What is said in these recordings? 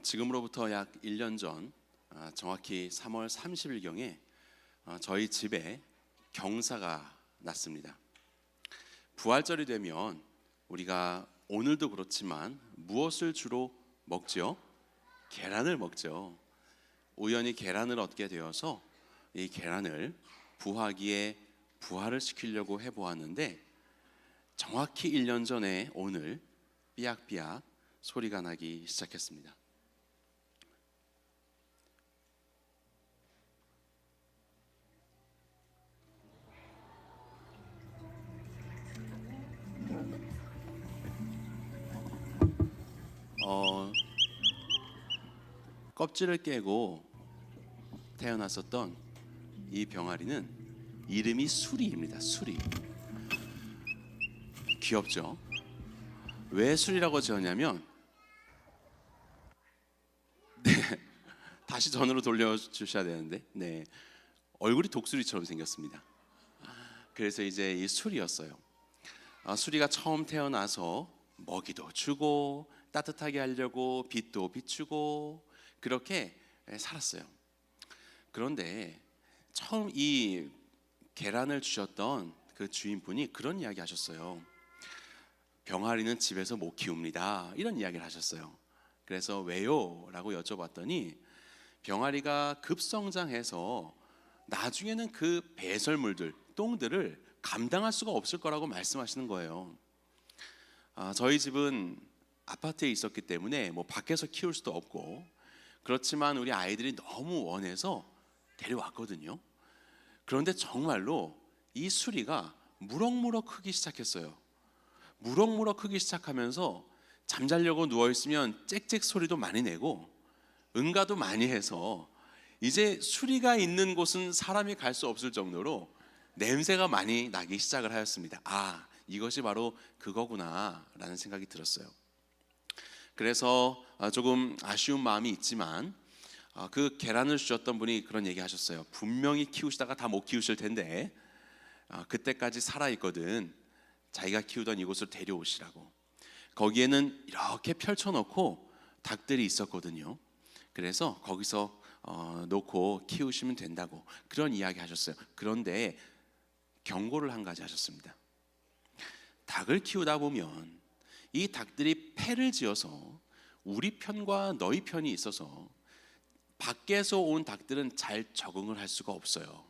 지금으로부터 약 1년 전 정확히 3월 30일경에 저희 집에 경사가 났습니다. 부활절이 되면 우리가 오늘도 그렇지만 무엇을 주로 먹죠? 계란을 먹죠. 우연히 계란을 얻게 되어서 이 계란을 부화기에 부화를 시키려고 해보았는데 정확히 1년 전에 오늘 삐약삐약 소리가 나기 시작했습니다. 껍질을 깨고 태어났었던 이 병아리는 이름이 수리입니다. 수리. 귀엽죠? 왜 수리라고 지었냐면 다시 전으로 돌려주셔야 되는데 얼굴이 독수리처럼 생겼습니다. 그래서 이제 이 수리였어요. 수리가 처음 태어나서 먹이도 주고 따뜻하게 하려고 빛도 비추고 그렇게 살았어요. 그런데 처음 이 계란을 주셨던 그 주인분이 그런 이야기 하셨어요. 병아리는 집에서 못 키웁니다. 이런 이야기를 하셨어요. 그래서 왜요? 라고 여쭤봤더니 병아리가 급성장해서 나중에는 그 배설물들, 똥들을 감당할 수가 없을 거라고 말씀하시는 거예요. 저희 집은 아파트에 있었기 때문에 밖에서 키울 수도 없고 그렇지만 우리 아이들이 너무 원해서 데려왔거든요. 그런데 정말로 이 수리가 무럭무럭 크기 시작했어요. 무럭무럭 크기 시작하면서 잠자려고 누워있으면 짹짹 소리도 많이 내고 응가도 많이 해서 이제 수리가 있는 곳은 사람이 갈 수 없을 정도로 냄새가 많이 나기 시작을 하였습니다. 이것이 바로 그거구나 라는 생각이 들었어요. 그래서 조금 아쉬운 마음이 있지만 그 계란을 주셨던 분이 그런 얘기 하셨어요. 분명히 키우시다가 다 못 키우실 텐데 그때까지 살아있거든 자기가 키우던 이곳을 데려오시라고. 거기에는 이렇게 펼쳐놓고 닭들이 있었거든요. 그래서 거기서 놓고 키우시면 된다고 그런 이야기 하셨어요. 그런데 경고를 한 가지 하셨습니다. 닭을 키우다 보면 이 닭들이 패를 지어서 우리 편과 너희 편이 있어서 밖에서 온 닭들은 잘 적응을 할 수가 없어요.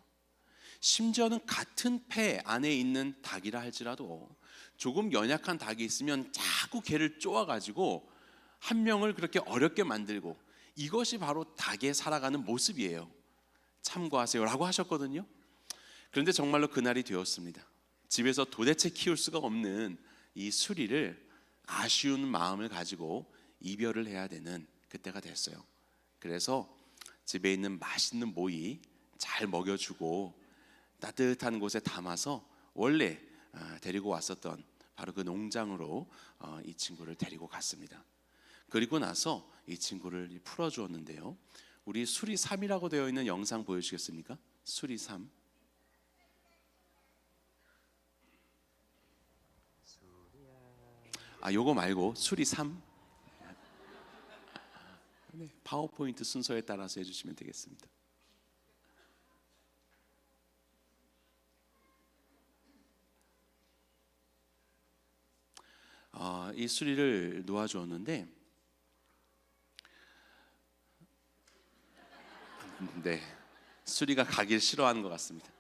심지어는 같은 패 안에 있는 닭이라 할지라도 조금 연약한 닭이 있으면 자꾸 걔를 쪼아가지고 한 명을 그렇게 어렵게 만들고 이것이 바로 닭의 살아가는 모습이에요. 참고하세요 라고 하셨거든요. 그런데 정말로 그날이 되었습니다. 집에서 도대체 키울 수가 없는 이 수리를 아쉬운 마음을 가지고 이별을 해야 되는 그때가 됐어요. 그래서 집에 있는 맛있는 모이 잘 먹여주고 따뜻한 곳에 담아서 원래 데리고 왔었던 바로 그 농장으로 이 친구를 데리고 갔습니다. 그리고 나서 이 친구를 풀어주었는데요. 우리 수리 3이라고 되어 있는 영상 보여주시겠습니까? 수리 3. 요거 말고 수리 3. 파워포인트 순서에 따라서 해주시면 되겠습니다. 이 수리를 놓아주었는데 수리가 가길 싫어하는 것 같습니다.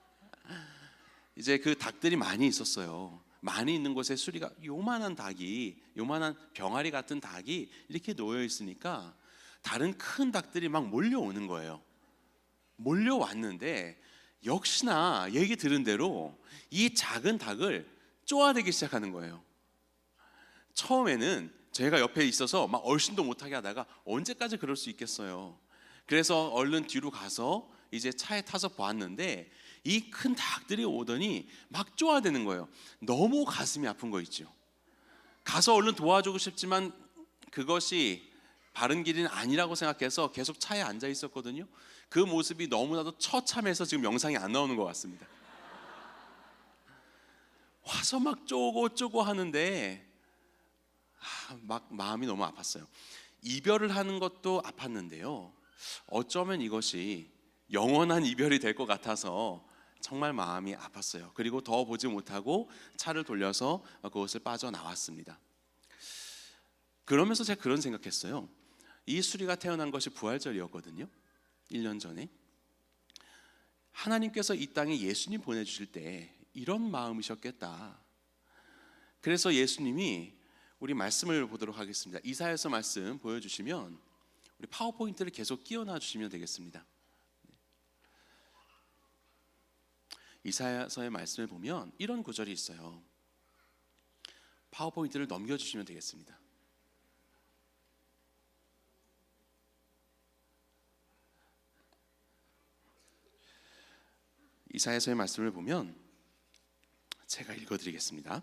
이제 그 닭들이 많이 있었어요. 많이 있는 곳에 수리가 요만한 병아리 같은 닭이 이렇게 놓여 있으니까 다른 큰 닭들이 막 몰려오는 거예요. 몰려왔는데 역시나 얘기 들은 대로 이 작은 닭을 쪼아대기 시작하는 거예요. 처음에는 제가 옆에 있어서 막 얼씬도 못하게 하다가 언제까지 그럴 수 있겠어요. 그래서 얼른 뒤로 가서 이제 차에 타서 보았는데 이 큰 닭들이 오더니 막 쪼아대는 거예요. 너무 가슴이 아픈 거 있죠. 가서 얼른 도와주고 싶지만 그것이 바른 길은 아니라고 생각해서 계속 차에 앉아 있었거든요. 그 모습이 너무나도 처참해서 지금 영상이 안 나오는 것 같습니다. 와서 막 쪼고 하는데 막 마음이 너무 아팠어요. 이별을 하는 것도 아팠는데요. 어쩌면 이것이 영원한 이별이 될 것 같아서 정말 마음이 아팠어요. 그리고 더 보지 못하고 차를 돌려서 그곳을 빠져나왔습니다. 그러면서 제가 그런 생각했어요. 이 수리가 태어난 것이 부활절이었거든요. 1년 전에. 하나님께서 이 땅에 예수님 보내주실 때 이런 마음이셨겠다. 그래서 예수님이, 우리 말씀을 보도록 하겠습니다. 이사야서 말씀 보여주시면 우리 파워포인트를 계속 끼워놔 주시면 되겠습니다. 이사야서의 말씀을 보면 이런 구절이 있어요. 파워포인트를 넘겨주시면 되겠습니다. 이사야서의 말씀을 보면 제가 읽어드리겠습니다.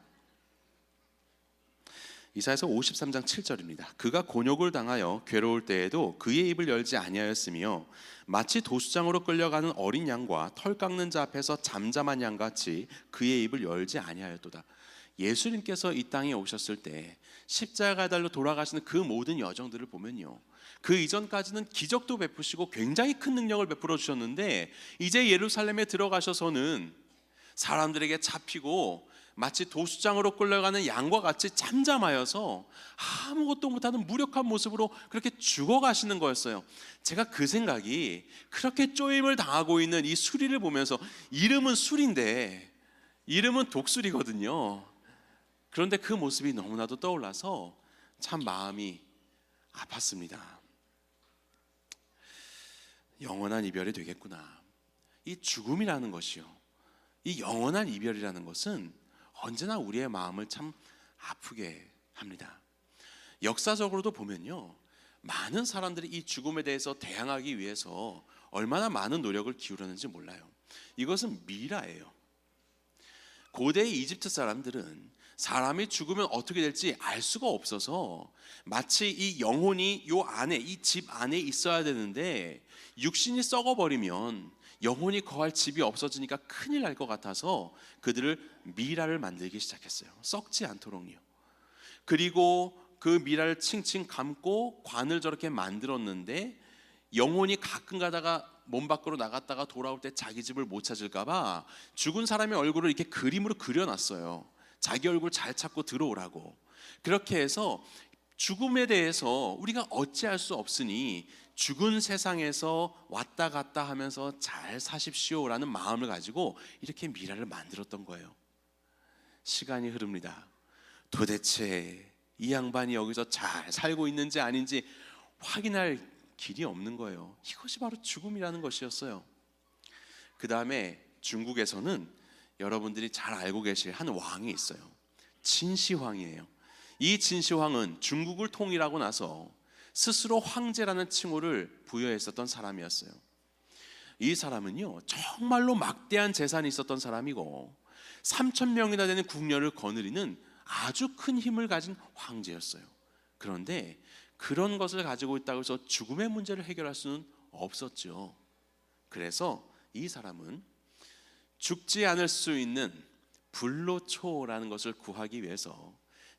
이사야서 53장 7절입니다. 그가 곤욕을 당하여 괴로울 때에도 그의 입을 열지 아니하였으며 마치 도수장으로 끌려가는 어린 양과 털 깎는 자 앞에서 잠잠한 양같이 그의 입을 열지 아니하였도다. 예수님께서 이 땅에 오셨을 때 십자가에 달려 돌아가시는 그 모든 여정들을 보면요, 그 이전까지는 기적도 베푸시고 굉장히 큰 능력을 베풀어 주셨는데 이제 예루살렘에 들어가셔서는 사람들에게 잡히고 마치 도수장으로 끌려가는 양과 같이 잠잠하여서 아무것도 못하는 무력한 모습으로 그렇게 죽어가시는 거였어요. 제가 그 생각이, 그렇게 쪼임을 당하고 있는 이 수리를 보면서, 이름은 수리인데 이름은 독수리거든요. 그런데 그 모습이 너무나도 떠올라서 참 마음이 아팠습니다. 영원한 이별이 되겠구나. 이 죽음이라는 것이요, 이 영원한 이별이라는 것은 언제나 우리의 마음을 참 아프게 합니다. 역사적으로도 보면요, 많은 사람들이 이 죽음에 대해서 대항하기 위해서 얼마나 많은 노력을 기울였는지 몰라요. 이것은 미라예요. 고대 이집트 사람들은 사람이 죽으면 어떻게 될지 알 수가 없어서 마치 이 영혼이 요 안에, 이 집 안에 있어야 되는데 육신이 썩어버리면 영혼이 거할 집이 없어지니까 큰일 날 것 같아서 그들을 미라를 만들기 시작했어요. 썩지 않도록요. 그리고 그 미라를 칭칭 감고 관을 저렇게 만들었는데 영혼이 가끔 가다가 몸 밖으로 나갔다가 돌아올 때 자기 집을 못 찾을까 봐 죽은 사람의 얼굴을 이렇게 그림으로 그려놨어요. 자기 얼굴 잘 찾고 들어오라고. 그렇게 해서 죽음에 대해서 우리가 어찌할 수 없으니 죽은 세상에서 왔다 갔다 하면서 잘 사십시오라는 마음을 가지고 이렇게 미라를 만들었던 거예요. 시간이 흐릅니다. 도대체 이 양반이 여기서 잘 살고 있는지 아닌지 확인할 길이 없는 거예요. 이것이 바로 죽음이라는 것이었어요. 그 다음에 중국에서는 여러분들이 잘 알고 계실 한 왕이 있어요. 진시황이에요. 이 진시황은 중국을 통일하고 나서 스스로 황제라는 칭호를 부여했었던 사람이었어요. 이 사람은요, 정말로 막대한 재산이 있었던 사람이고 3,000명이나 되는 궁녀를 거느리는 아주 큰 힘을 가진 황제였어요. 그런데 그런 것을 가지고 있다고 해서 죽음의 문제를 해결할 수는 없었죠. 그래서 이 사람은 죽지 않을 수 있는 불로초라는 것을 구하기 위해서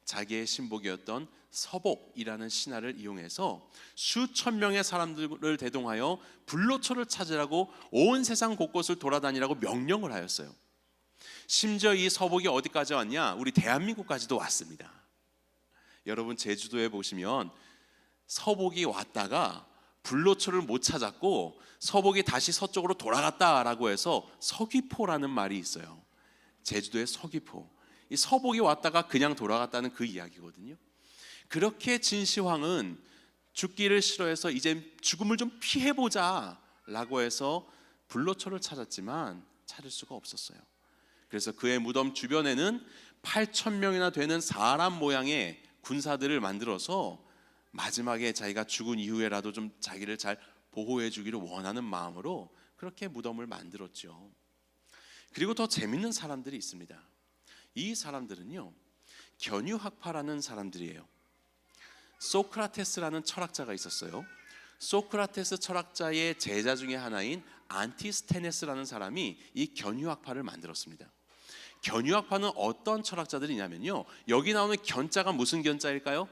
자기의 신복이었던 서복이라는 신하를 이용해서 수천 명의 사람들을 대동하여 불로초를 찾으라고 온 세상 곳곳을 돌아다니라고 명령을 하였어요. 심지어 이 서복이 어디까지 왔냐? 우리 대한민국까지도 왔습니다. 여러분 제주도에 보시면 서복이 왔다가 불로초를 못 찾았고 서복이 다시 서쪽으로 돌아갔다라고 해서 서귀포라는 말이 있어요. 제주도의 서귀포. 이 서복이 왔다가 그냥 돌아갔다는 그 이야기거든요. 그렇게 진시황은 죽기를 싫어해서 이제 죽음을 좀 피해보자 라고 해서 불로초를 찾았지만 찾을 수가 없었어요. 그래서 그의 무덤 주변에는 8,000명이나 되는 사람 모양의 군사들을 만들어서 마지막에 자기가 죽은 이후에라도 좀 자기를 잘 보호해 주기를 원하는 마음으로 그렇게 무덤을 만들었죠. 그리고 더 재밌는 사람들이 있습니다. 이 사람들은요, 견유학파라는 사람들이에요. 소크라테스라는 철학자가 있었어요. 소크라테스 철학자의 제자 중에 하나인 안티스테네스라는 사람이 이 견유학파를 만들었습니다. 견유학파는 어떤 철학자들이냐면요, 여기 나오는 견자가 무슨 견자일까요?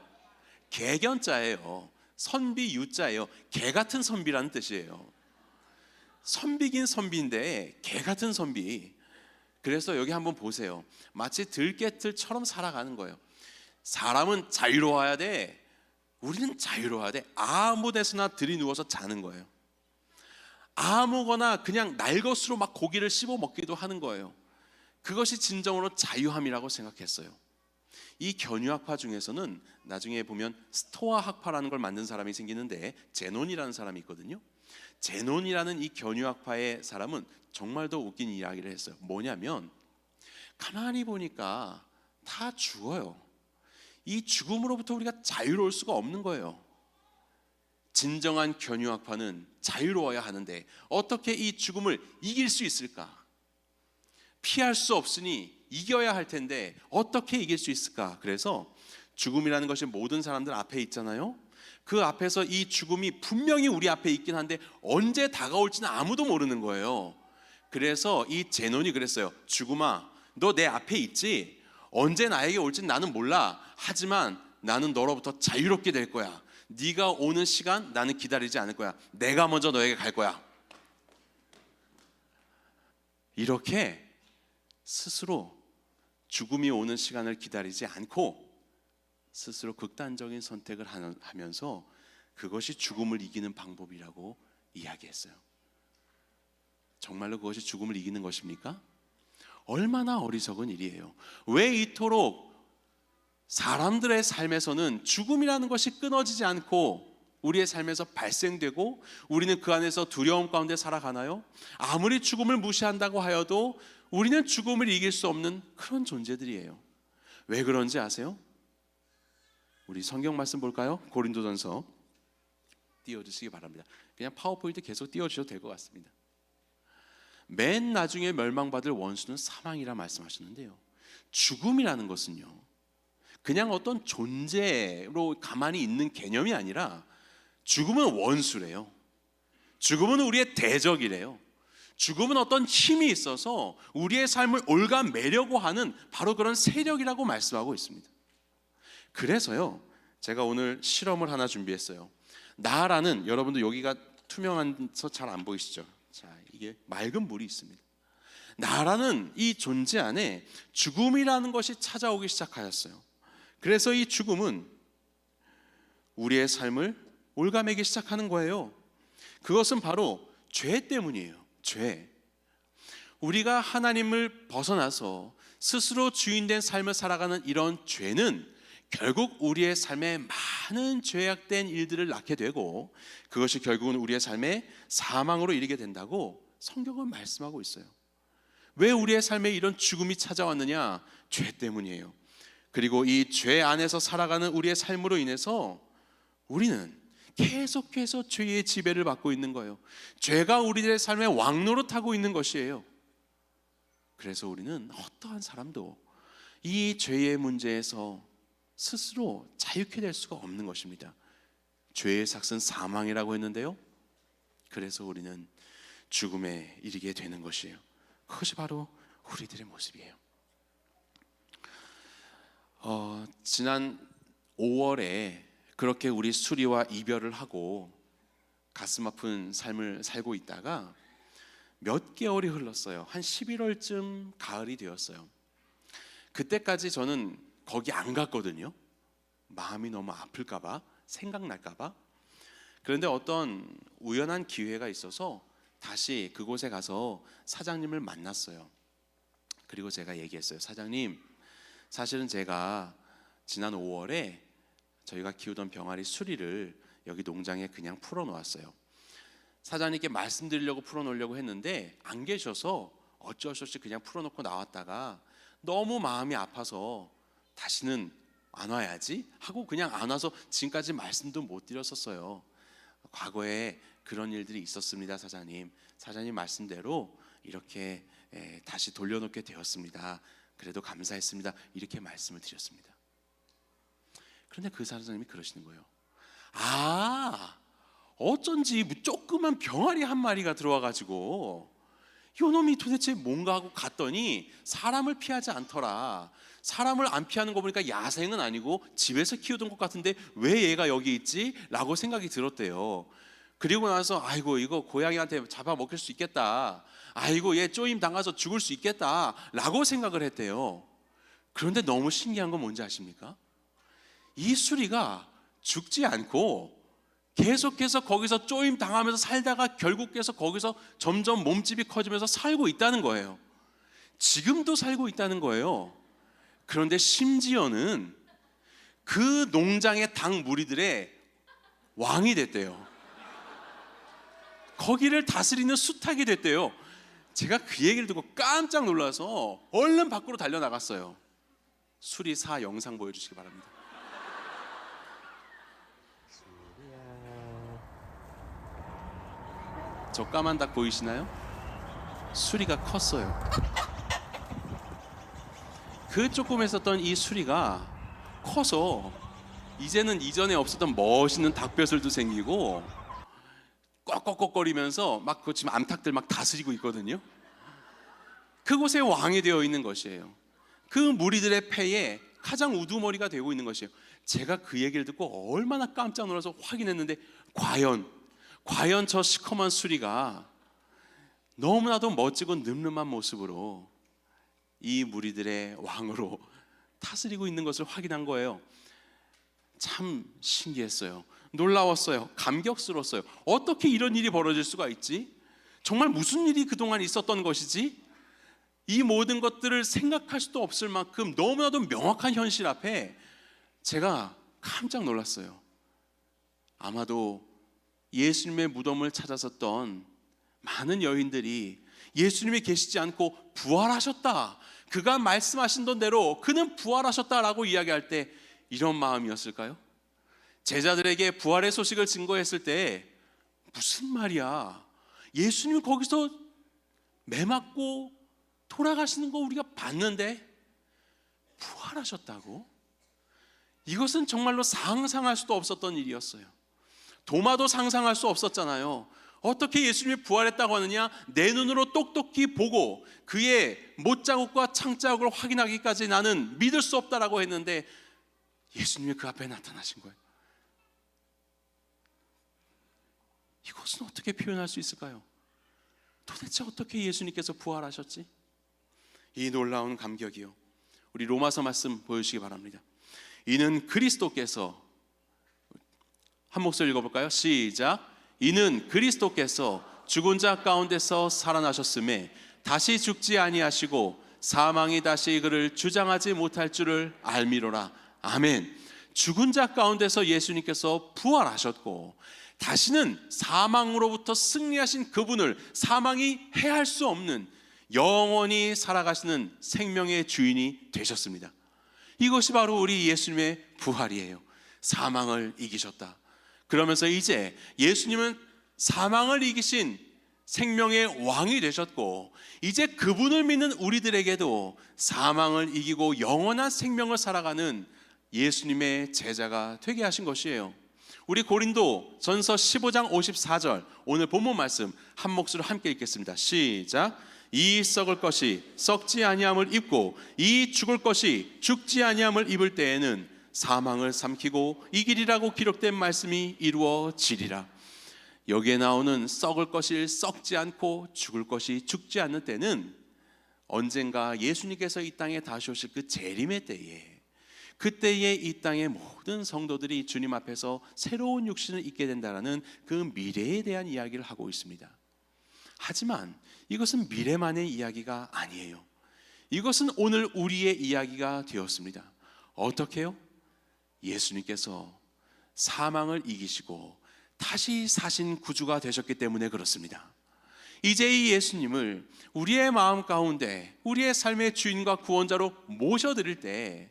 개견자예요. 선비 유자예요. 개 같은 선비라는 뜻이에요. 선비긴 선비인데 개 같은 선비. 그래서 여기 한번 보세요. 마치 들깨들처럼 살아가는 거예요. 사람은 자유로워야 돼. 우리는 자유로워야 돼. 아무 데서나 들이누워서 자는 거예요. 아무거나 그냥 날 것으로 막 고기를 씹어 먹기도 하는 거예요. 그것이 진정으로 자유함이라고 생각했어요. 이 견유학파 중에서는 나중에 보면 스토아 학파라는 걸 만든 사람이 생기는데, 제논이라는 사람이 있거든요. 제논이라는 이 견유학파의 사람은 정말 더 웃긴 이야기를 했어요. 뭐냐면 가만히 보니까 다 죽어요. 이 죽음으로부터 우리가 자유로울 수가 없는 거예요. 진정한 견유학파는 자유로워야 하는데 어떻게 이 죽음을 이길 수 있을까? 피할 수 없으니 이겨야 할 텐데 어떻게 이길 수 있을까? 그래서 죽음이라는 것이 모든 사람들 앞에 있잖아요. 그 앞에서 이 죽음이 분명히 우리 앞에 있긴 한데 언제 다가올지는 아무도 모르는 거예요. 그래서 이 제논이 그랬어요. 죽음아, 너 내 앞에 있지? 언제 나에게 올지는 나는 몰라. 하지만 나는 너로부터 자유롭게 될 거야. 네가 오는 시간 나는 기다리지 않을 거야. 내가 먼저 너에게 갈 거야. 이렇게 스스로 죽음이 오는 시간을 기다리지 않고 스스로 극단적인 선택을 하면서 그것이 죽음을 이기는 방법이라고 이야기했어요. 정말로 그것이 죽음을 이기는 것입니까? 얼마나 어리석은 일이에요. 왜 이토록 사람들의 삶에서는 죽음이라는 것이 끊어지지 않고 우리의 삶에서 발생되고 우리는 그 안에서 두려움 가운데 살아가나요? 아무리 죽음을 무시한다고 하여도 우리는 죽음을 이길 수 없는 그런 존재들이에요. 왜 그런지 아세요? 우리 성경 말씀 볼까요? 고린도전서 띄워주시기 바랍니다. 그냥 파워포인트 계속 띄워주셔도 될 것 같습니다. 맨 나중에 멸망받을 원수는 사망이라 말씀하셨는데요, 죽음이라는 것은요 그냥 어떤 존재로 가만히 있는 개념이 아니라 죽음은 원수래요. 죽음은 우리의 대적이래요. 죽음은 어떤 힘이 있어서 우리의 삶을 올가매려고 하는 바로 그런 세력이라고 말씀하고 있습니다. 그래서요 제가 오늘 실험을 하나 준비했어요. 나라는, 여러분도 여기가 투명해서 잘 안 보이시죠? 자, 이게 맑은 물이 있습니다. 나라는 이 존재 안에 죽음이라는 것이 찾아오기 시작하였어요. 그래서 이 죽음은 우리의 삶을 올가매기 시작하는 거예요. 그것은 바로 죄 때문이에요. 죄. 우리가 하나님을 벗어나서 스스로 주인된 삶을 살아가는 이런 죄는 결국 우리의 삶에 많은 죄악된 일들을 낳게 되고 그것이 결국은 우리의 삶에 사망으로 이르게 된다고 성경은 말씀하고 있어요. 왜 우리의 삶에 이런 죽음이 찾아왔느냐? 죄 때문이에요. 그리고 이 죄 안에서 살아가는 우리의 삶으로 인해서 우리는 계속해서 죄의 지배를 받고 있는 거예요. 죄가 우리들의 삶에 왕노릇하고 있는 것이에요. 그래서 우리는 어떠한 사람도 이 죄의 문제에서 스스로 자유케 될 수가 없는 것입니다. 죄의 삭은 사망이라고 했는데요, 그래서 우리는 죽음에 이르게 되는 것이에요. 그것이 바로 우리들의 모습이에요. 지난 5월에 그렇게 우리 수리와 이별을 하고 가슴 아픈 삶을 살고 있다가 몇 개월이 흘렀어요. 한 11월쯤 가을이 되었어요. 그때까지 저는 거기 안 갔거든요. 마음이 너무 아플까봐, 생각날까봐. 그런데 어떤 우연한 기회가 있어서 다시 그곳에 가서 사장님을 만났어요. 그리고 제가 얘기했어요. 사장님, 사실은 제가 지난 5월에 저희가 키우던 병아리 수리를 여기 농장에 그냥 풀어놓았어요. 사장님께 말씀드리려고 풀어놓으려고 했는데 안 계셔서 어쩔 수 없이 그냥 풀어놓고 나왔다가 너무 마음이 아파서 다시는 안 와야지 하고 그냥 안 와서 지금까지 말씀도 못 드렸었어요. 과거에 그런 일들이 있었습니다. 사장님 말씀대로 이렇게 다시 돌려놓게 되었습니다. 그래도 감사했습니다. 이렇게 말씀을 드렸습니다. 그런데 그 사장님이 그러시는 거예요. 어쩐지 조그만 병아리 한 마리가 들어와가지고 요놈이 도대체 뭔가 하고 갔더니 사람을 피하지 않더라. 사람을 안 피하는 거 보니까 야생은 아니고 집에서 키우던 것 같은데 왜 얘가 여기 있지? 라고 생각이 들었대요. 그리고 나서 아이고 이거 고양이한테 잡아먹힐 수 있겠다, 아이고 얘 쪼임 당해서 죽을 수 있겠다 라고 생각을 했대요. 그런데 너무 신기한 건 뭔지 아십니까? 이 수리가 죽지 않고 계속해서 거기서 쪼임 당하면서 살다가 결국에서 거기서 점점 몸집이 커지면서 살고 있다는 거예요. 지금도 살고 있다는 거예요. 그런데 심지어는 그 농장의 닭 무리들의 왕이 됐대요. 거기를 다스리는 수탉이 됐대요. 제가 그 얘기를 듣고 깜짝 놀라서 얼른 밖으로 달려나갔어요. 수리사 영상 보여주시기 바랍니다. 저 까만 닭 보이시나요? 수리가 컸어요. 그 조금 했었던 이 수리가 커서 이제는 이전에 없었던 멋있는 닭벼슬도 생기고 꺽꺽꺽거리면서 막 그 지금 암탉들 막 다스리고 있거든요. 그곳에 왕이 되어 있는 것이에요. 그 무리들의 패에 가장 우두머리가 되고 있는 것이에요. 제가 그 얘기를 듣고 얼마나 깜짝 놀라서 확인했는데 과연 저 시커먼 수리가 너무나도 멋지고 늠름한 모습으로 이 무리들의 왕으로 다스리고 있는 것을 확인한 거예요. 참 신기했어요. 놀라웠어요. 감격스러웠어요. 어떻게 이런 일이 벌어질 수가 있지? 정말 무슨 일이 그동안 있었던 것이지? 이 모든 것들을 생각할 수도 없을 만큼 너무나도 명확한 현실 앞에 제가 깜짝 놀랐어요. 아마도 예수님의 무덤을 찾아섰던 많은 여인들이 예수님이 계시지 않고 부활하셨다, 그가 말씀하신 대로 그는 부활하셨다라고 이야기할 때 이런 마음이었을까요? 제자들에게 부활의 소식을 증거했을 때 무슨 말이야, 예수님이 거기서 매 맞고 돌아가시는 거 우리가 봤는데 부활하셨다고? 이것은 정말로 상상할 수도 없었던 일이었어요. 도마도 상상할 수 없었잖아요. 어떻게 예수님이 부활했다고 하느냐? 내 눈으로 똑똑히 보고 그의 못자국과 창자국을 확인하기까지 나는 믿을 수 없다라고 했는데 예수님이 그 앞에 나타나신 거예요. 이것은 어떻게 표현할 수 있을까요? 도대체 어떻게 예수님께서 부활하셨지? 이 놀라운 감격이요. 우리 로마서 말씀 보여주시기 바랍니다. 이는 그리스도께서, 한 목소리 읽어볼까요? 시작. 이는 그리스도께서 죽은 자 가운데서 살아나셨음에 다시 죽지 아니하시고 사망이 다시 그를 주장하지 못할 줄을 알미로라. 아멘. 죽은 자 가운데서 예수님께서 부활하셨고 다시는 사망으로부터 승리하신 그분을 사망이 해할 수 없는 영원히 살아가시는 생명의 주인이 되셨습니다. 이것이 바로 우리 예수님의 부활이에요. 사망을 이기셨다. 그러면서 이제 예수님은 사망을 이기신 생명의 왕이 되셨고 이제 그분을 믿는 우리들에게도 사망을 이기고 영원한 생명을 살아가는 예수님의 제자가 되게 하신 것이에요. 우리 고린도 전서 15장 54절 오늘 본문 말씀 한 목소리로 함께 읽겠습니다. 시작. 이 썩을 것이 썩지 아니함을 입고 이 죽을 것이 죽지 아니함을 입을 때에는 사망을 삼키고 이기리라고 기록된 말씀이 이루어지리라. 여기에 나오는 썩을 것이 썩지 않고 죽을 것이 죽지 않는 때는 언젠가 예수님께서 이 땅에 다시 오실 그 재림의 때에, 그때에 이 땅의 모든 성도들이 주님 앞에서 새로운 육신을 입게 된다는 그 미래에 대한 이야기를 하고 있습니다. 하지만 이것은 미래만의 이야기가 아니에요. 이것은 오늘 우리의 이야기가 되었습니다. 어떻게요? 예수님께서 사망을 이기시고 다시 사신 구주가 되셨기 때문에 그렇습니다. 이제 이 예수님을 우리의 마음 가운데 우리의 삶의 주인과 구원자로 모셔드릴 때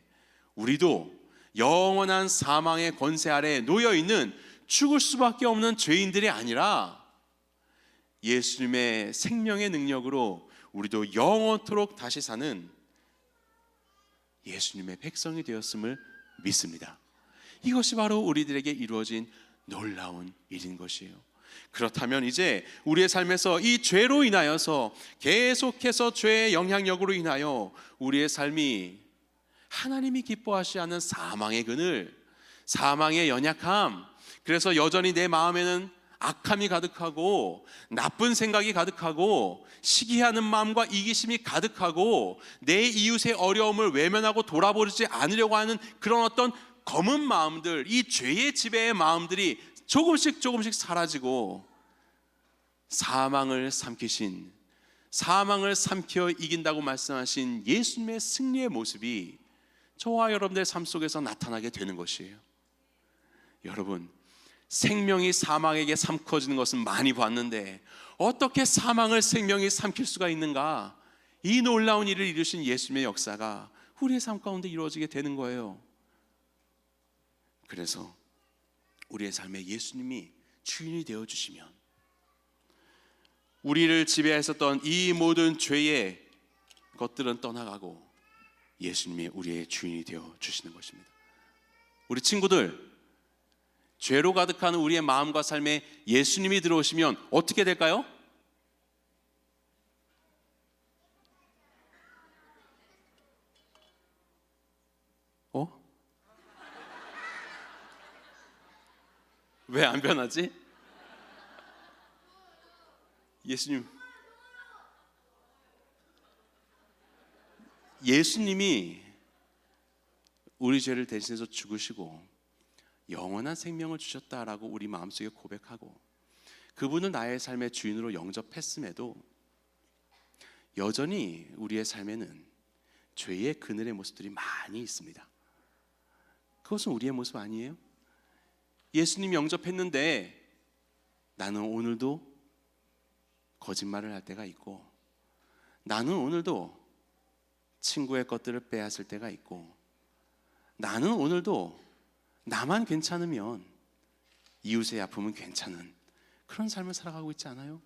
우리도 영원한 사망의 권세 아래에 놓여있는 죽을 수밖에 없는 죄인들이 아니라 예수님의 생명의 능력으로 우리도 영원토록 다시 사는 예수님의 백성이 되었음을 믿습니다. 이것이 바로 우리들에게 이루어진 놀라운 일인 것이에요. 그렇다면 이제 우리의 삶에서 이 죄로 인하여서 계속해서 죄의 영향력으로 인하여 우리의 삶이 하나님이 기뻐하시지 않는 사망의 그늘, 사망의 연약함, 그래서 여전히 내 마음에는 악함이 가득하고 나쁜 생각이 가득하고 시기하는 마음과 이기심이 가득하고 내 이웃의 어려움을 외면하고 돌아보지 않으려고 하는 그런 어떤 검은 마음들, 이 죄의 지배의 마음들이 조금씩 사라지고 사망을 삼키신, 사망을 삼켜 이긴다고 말씀하신 예수님의 승리의 모습이 저와 여러분들의 삶 속에서 나타나게 되는 것이에요. 여러분, 생명이 사망에게 삼켜지는 것은 많이 봤는데 어떻게 사망을 생명이 삼킬 수가 있는가? 이 놀라운 일을 이루신 예수님의 역사가 우리의 삶 가운데 이루어지게 되는 거예요. 그래서 우리의 삶에 예수님이 주인이 되어주시면 우리를 지배했었던 이 모든 죄의 것들은 떠나가고 예수님이 우리의 주인이 되어주시는 것입니다. 우리 친구들, 죄로 가득한 우리의 마음과 삶에 예수님이 들어오시면 어떻게 될까요? 왜 안 변하지? 예수님이 우리 죄를 대신해서 죽으시고 영원한 생명을 주셨다라고 우리 마음속에 고백하고 그분을 나의 삶의 주인으로 영접했음에도 여전히 우리의 삶에는 죄의 그늘의 모습들이 많이 있습니다. 그것은 우리의 모습 아니에요? 예수님 영접했는데 나는 오늘도 거짓말을 할 때가 있고 나는 오늘도 친구의 것들을 빼앗을 때가 있고 나는 오늘도 나만 괜찮으면 이웃의 아픔은 괜찮은 그런 삶을 살아가고 있지 않아요?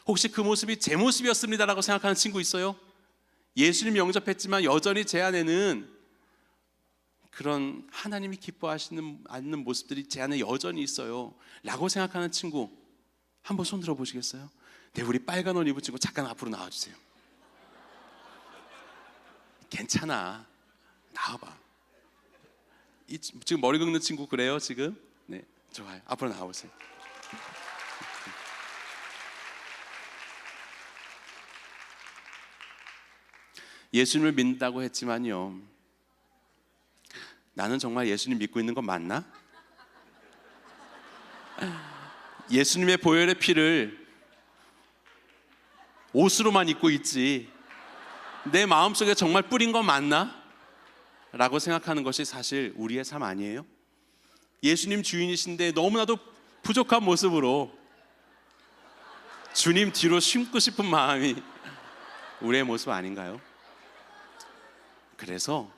혹시 그 모습이 제 모습이었습니다라고 생각하는 친구 있어요? 예수님 영접했지만 여전히 제 안에는 그런 하나님이 기뻐하시는 않는 모습들이 제 안에 여전히 있어요 라고 생각하는 친구 한번 손 들어 보시겠어요? 네, 우리 빨간 옷 입은 친구 잠깐 앞으로 나와주세요. 괜찮아, 나와봐. 지금 머리 긁는 친구 그래요 지금? 네, 좋아요. 앞으로 나와보세요. 예수님을 믿는다고 했지만요, 나는 정말 예수님 믿고 있는 건 맞나? 예수님의 보혈의 피를 옷으로만 입고 있지 내 마음속에 정말 뿌린 건 맞나? 라고 생각하는 것이 사실 우리의 삶 아니에요? 예수님 주인이신데 너무나도 부족한 모습으로 주님 뒤로 숨고 싶은 마음이 우리의 모습 아닌가요? 그래서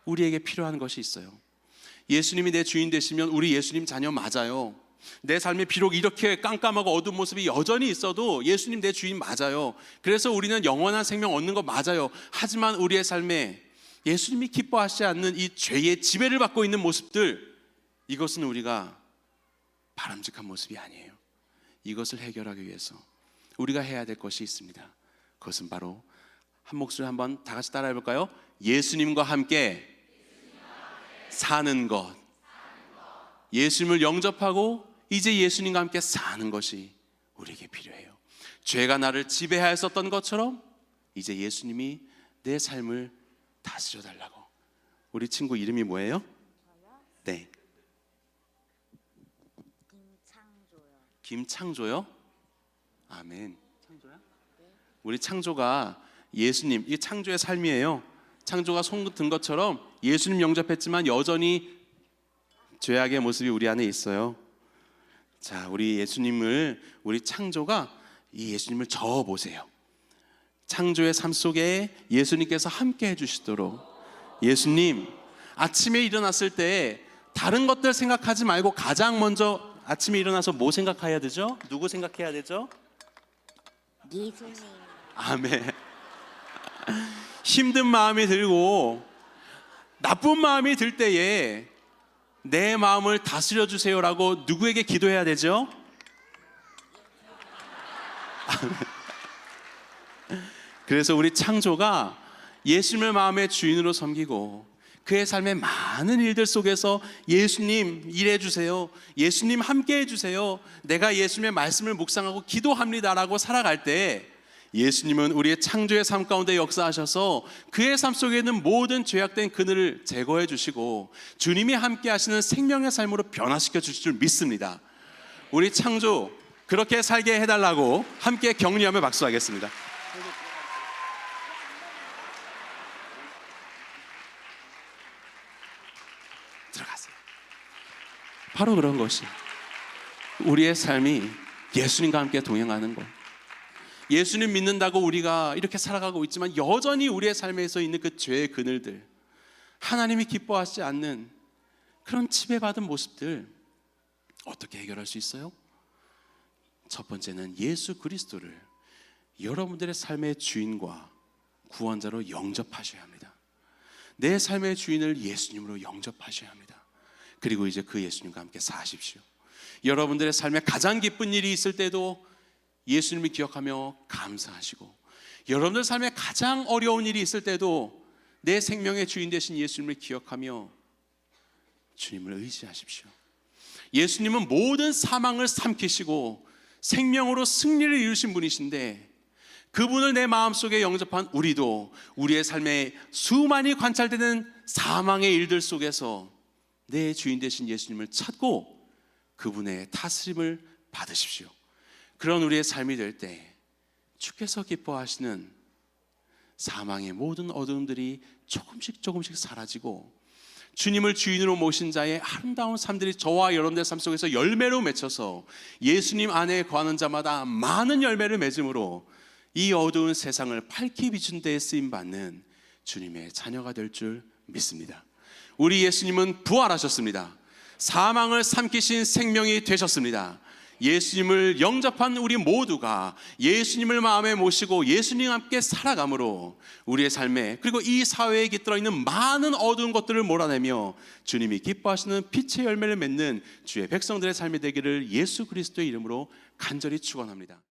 우리에게 필요한 것이 있어요. 예수님이 내 주인 되시면 우리 예수님 자녀 맞아요. 내 삶에 비록 이렇게 깜깜하고 어두운 모습이 여전히 있어도 예수님 내 주인 맞아요. 그래서 우리는 영원한 생명 얻는 거 맞아요. 하지만 우리의 삶에 예수님이 기뻐하시지 않는 이 죄의 지배를 받고 있는 모습들, 이것은 우리가 바람직한 모습이 아니에요. 이것을 해결하기 위해서 우리가 해야 될 것이 있습니다. 그것은 바로 한 목소리 한번 다 같이 따라해 볼까요? 예수님과 함께 사는 것. 예수님을 영접하고 이제 예수님과 함께 사는 것이 우리에게 필요해요. 죄가 나를 지배하였었던 것처럼 이제 예수님이 내 삶을 다스려 달라고. 우리 친구 이름이 뭐예요? 네. 김창조요? 아멘. 창조야? 우리 창조가 예수님, 이 창조의 삶이에요. 창조가 손 든 것처럼 예수님 영접했지만 여전히 죄악의 모습이 우리 안에 있어요. 자, 우리 예수님을, 우리 창조가 이 예수님을 저어 보세요. 창조의 삶 속에 예수님께서 함께 해주시도록. 예수님, 아침에 일어났을 때 다른 것들 생각하지 말고 가장 먼저 아침에 일어나서 뭐 생각해야 되죠? 누구 생각해야 되죠? 예수님. 아멘. 힘든 마음이 들고 나쁜 마음이 들 때에 내 마음을 다스려 주세요라고 누구에게 기도해야 되죠? 그래서 우리 창조가 예수님을 마음의 주인으로 섬기고 그의 삶의 많은 일들 속에서 예수님 일해 주세요, 예수님 함께 해주세요, 내가 예수님의 말씀을 묵상하고 기도합니다라고 살아갈 때 예수님은 우리의 창조의 삶 가운데 역사하셔서 그의 삶 속에 있는 모든 죄악된 그늘을 제거해 주시고 주님이 함께 하시는 생명의 삶으로 변화시켜 주실 줄 믿습니다. 우리 창조 그렇게 살게 해달라고 함께 격려하며 박수하겠습니다. 들어가세요. 바로 그런 것이 우리의 삶이 예수님과 함께 동행하는 것. 예수님 믿는다고 우리가 이렇게 살아가고 있지만 여전히 우리의 삶에서 있는 그 죄의 그늘들, 하나님이 기뻐하시지 않는 그런 지배받은 모습들 어떻게 해결할 수 있어요? 첫 번째는 예수 그리스도를 여러분들의 삶의 주인과 구원자로 영접하셔야 합니다. 내 삶의 주인을 예수님으로 영접하셔야 합니다. 그리고 이제 그 예수님과 함께 사십시오. 여러분들의 삶에 가장 기쁜 일이 있을 때도 예수님을 기억하며 감사하시고, 여러분들 삶에 가장 어려운 일이 있을 때도 내 생명의 주인 되신 예수님을 기억하며 주님을 의지하십시오. 예수님은 모든 사망을 삼키시고 생명으로 승리를 이루신 분이신데, 그분을 내 마음속에 영접한 우리도 우리의 삶에 수많이 관찰되는 사망의 일들 속에서 내 주인 되신 예수님을 찾고 그분의 다스림을 받으십시오. 그런 우리의 삶이 될 때 주께서 기뻐하시는 사망의 모든 어두움들이 조금씩 사라지고 주님을 주인으로 모신 자의 아름다운 삶들이 저와 여러분들의 삶 속에서 열매로 맺혀서 예수님 안에 거하는 자마다 많은 열매를 맺음으로 이 어두운 세상을 밝히 비춘 데에 쓰임받는 주님의 자녀가 될 줄 믿습니다. 우리 예수님은 부활하셨습니다. 사망을 삼키신 생명이 되셨습니다. 예수님을 영접한 우리 모두가 예수님을 마음에 모시고 예수님과 함께 살아감으로 우리의 삶에, 그리고 이 사회에 깃들어 있는 많은 어두운 것들을 몰아내며 주님이 기뻐하시는 빛의 열매를 맺는 주의 백성들의 삶이 되기를 예수 그리스도의 이름으로 간절히 축원합니다.